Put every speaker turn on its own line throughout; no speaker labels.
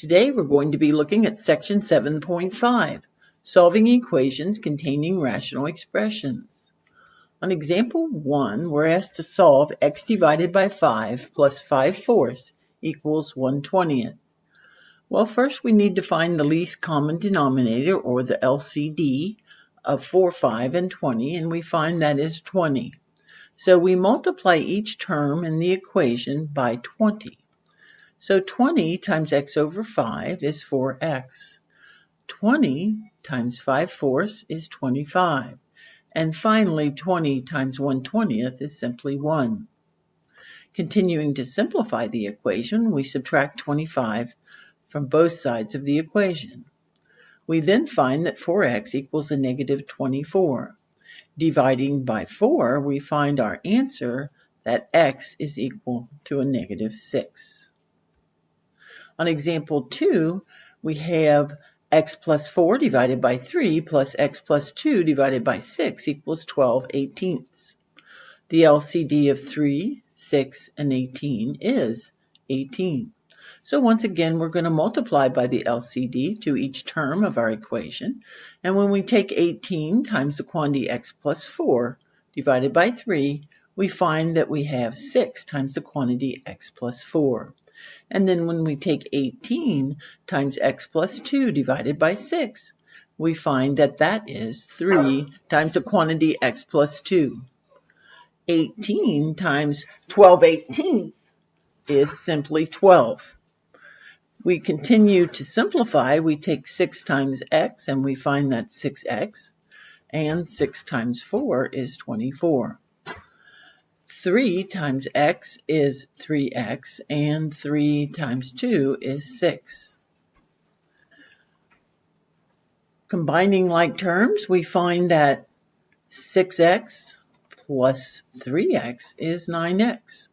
Today we're going to be looking at Section 7.5, Solving Equations Containing Rational Expressions. On example 1, we're asked to solve x divided by 5 plus 5/4 equals 1/20. Well, first we need to find the least common denominator, or the LCD, of 4, 5, and 20, and we find that is 20. So we multiply each term in the equation by 20. So 20 times x over 5 is 4x. 20 times 5/4 is 25. And finally, 20 times 1/20 is simply 1. Continuing to simplify the equation, we subtract 25 from both sides of the equation. We then find that 4x equals a negative 24. Dividing by 4, we find our answer that x is equal to a negative 6. On example 2, we have x plus 4 divided by 3 plus x plus 2 divided by 6 equals 12/18. The LCD of 3, 6, and 18 is 18. So once again, we're going to multiply by the LCD to each term of our equation. And when we take 18 times the quantity x plus 4 divided by 3, we find that we have 6 times the quantity x plus 4. And then when we take 18 times x plus 2 divided by 6, we find that that is 3 times the quantity x plus 2. 18 times 12/18 is simply 12. We continue to simplify. We take 6 times x and we find that 6x, and 6 times 4 is 24. 3 times x is 3x, and 3 times 2 is 6. Combining like terms, we find that 6x plus 3x is 9x.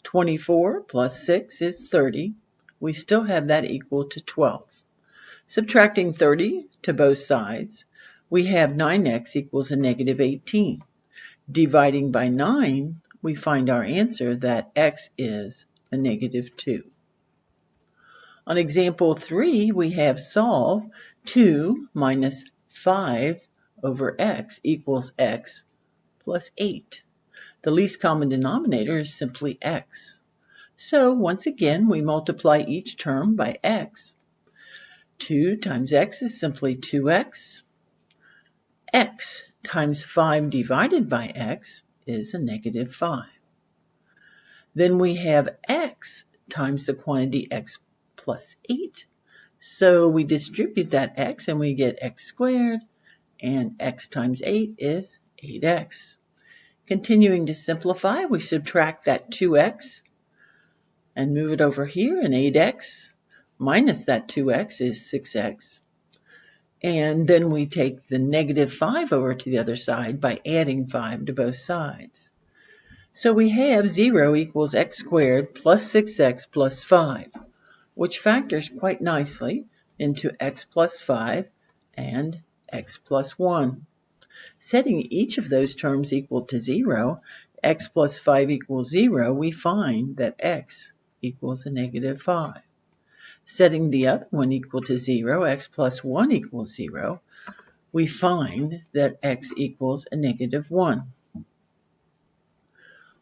24 plus 6 is 30. We still have that equal to 12. Subtracting 30 to both sides, we have 9x equals a negative 18. Dividing by 9, we find our answer that x is a negative 2. On example 3, we have solve 2 minus 5 over x equals x plus 8. The least common denominator is simply x. So once again, we multiply each term by x. 2 times x is simply 2x. X times 5 divided by x is a negative 5. Then we have x times the quantity x plus 8. So we distribute that x and we get x squared, and x times 8 is 8x. Continuing to simplify, we subtract that 2x and move it over here, and 8x minus that 2x is 6x. And then we take the negative 5 over to the other side by adding 5 to both sides. So we have 0 equals x squared plus 6x plus 5, which factors quite nicely into x plus 5 and x plus 1. Setting each of those terms equal to 0, x plus 5 equals 0, we find that x equals a negative 5. Setting the other one equal to 0, x plus 1 equals 0, we find that x equals a negative 1.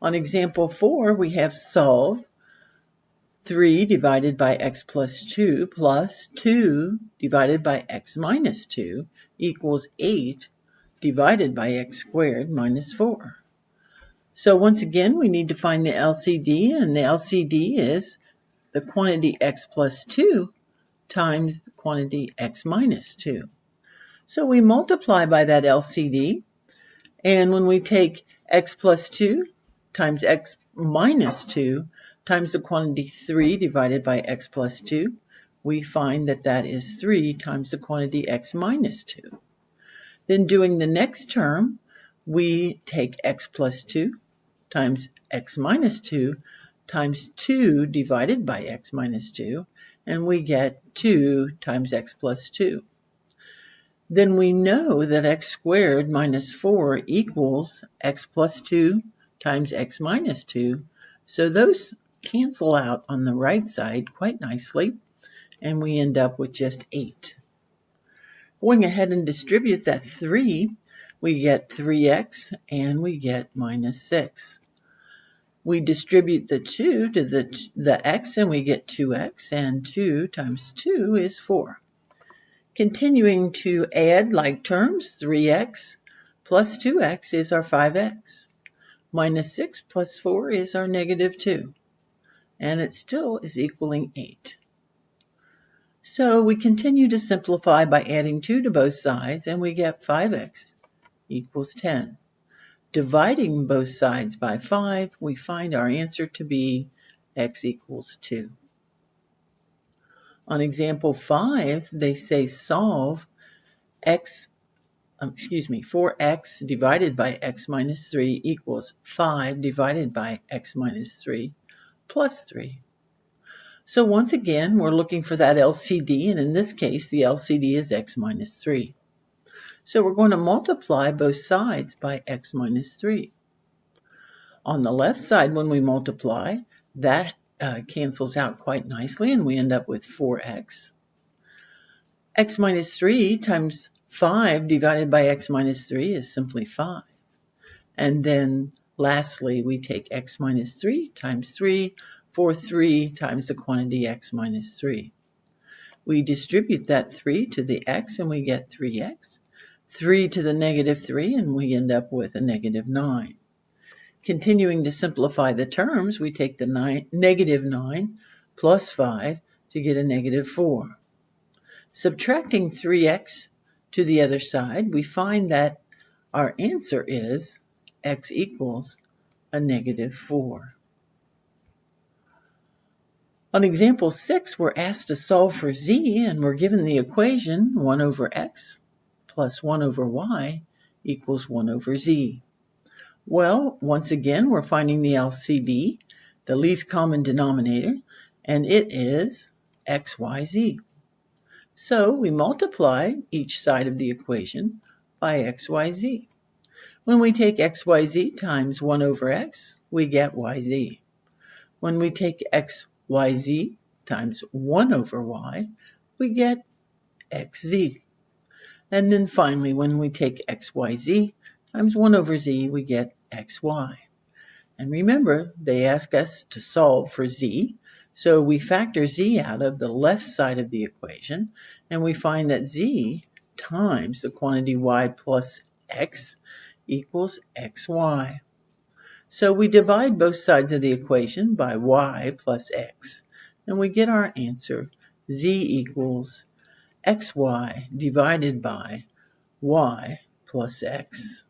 On example 4, we have solve 3 divided by x plus 2 plus 2 divided by x minus 2 equals 8 divided by x squared minus 4. So once again, we need to find the LCD, and the LCD is the quantity x plus 2 times the quantity x minus 2. So we multiply by that LCD, and when we take x plus 2 times x minus 2 times the quantity 3 divided by x plus 2, we find that that is 3 times the quantity x minus 2. Then doing the next term, we take x plus 2 times x minus 2 times 2 divided by x minus 2, and we get 2 times x plus 2. Then we know that x squared minus 4 equals x plus 2 times x minus 2, so those cancel out on the right side quite nicely. and we end up with just 8. Going ahead and distribute that 3, we get 3x and we get minus 6. We distribute the 2 to the x and we get 2x, and 2 times 2 is 4. Continuing to add like terms, 3x plus 2x is our 5x. Minus 6 plus 4 is our negative 2. And it still is equaling 8. So we continue to simplify by adding 2 to both sides, and we get 5x equals 10. Dividing both sides by 5, we find our answer to be x equals 2. On example 5, they say solve 4x divided by x minus 3 equals 5 divided by x minus 3 plus 3. So once again, we're looking for that LCD, and in this case, the LCD is x minus 3. So we're going to multiply both sides by x minus 3. On the left side, when we multiply, that cancels out quite nicely, and we end up with 4x. X minus 3 times 5 divided by x minus 3 is simply 5. And then lastly, we take x minus 3 times 3 for 3 times the quantity x minus 3. We distribute that 3 to the x and we get 3x. 3 to the negative 3 and we end up with a negative 9. Continuing to simplify the terms, we take the negative 9 plus 5 to get a negative 4. Subtracting 3x to the other side, we find that our answer is x equals a negative 4. On example 6, we're asked to solve for z, and we're given the equation 1 over x plus 1 over y equals 1 over z. Well, once again, we're finding the LCD, the least common denominator, and it is xyz. So we multiply each side of the equation by xyz. When we take xyz times 1 over x, we get yz. When we take xyz times 1 over y, we get xz. And then finally, when we take xyz times 1 over z, we get xy. And remember, they ask us to solve for z, so we factor z out of the left side of the equation, and we find that z times the quantity y plus x equals xy. So we divide both sides of the equation by y plus x, and we get our answer, z equals xy divided by y plus x.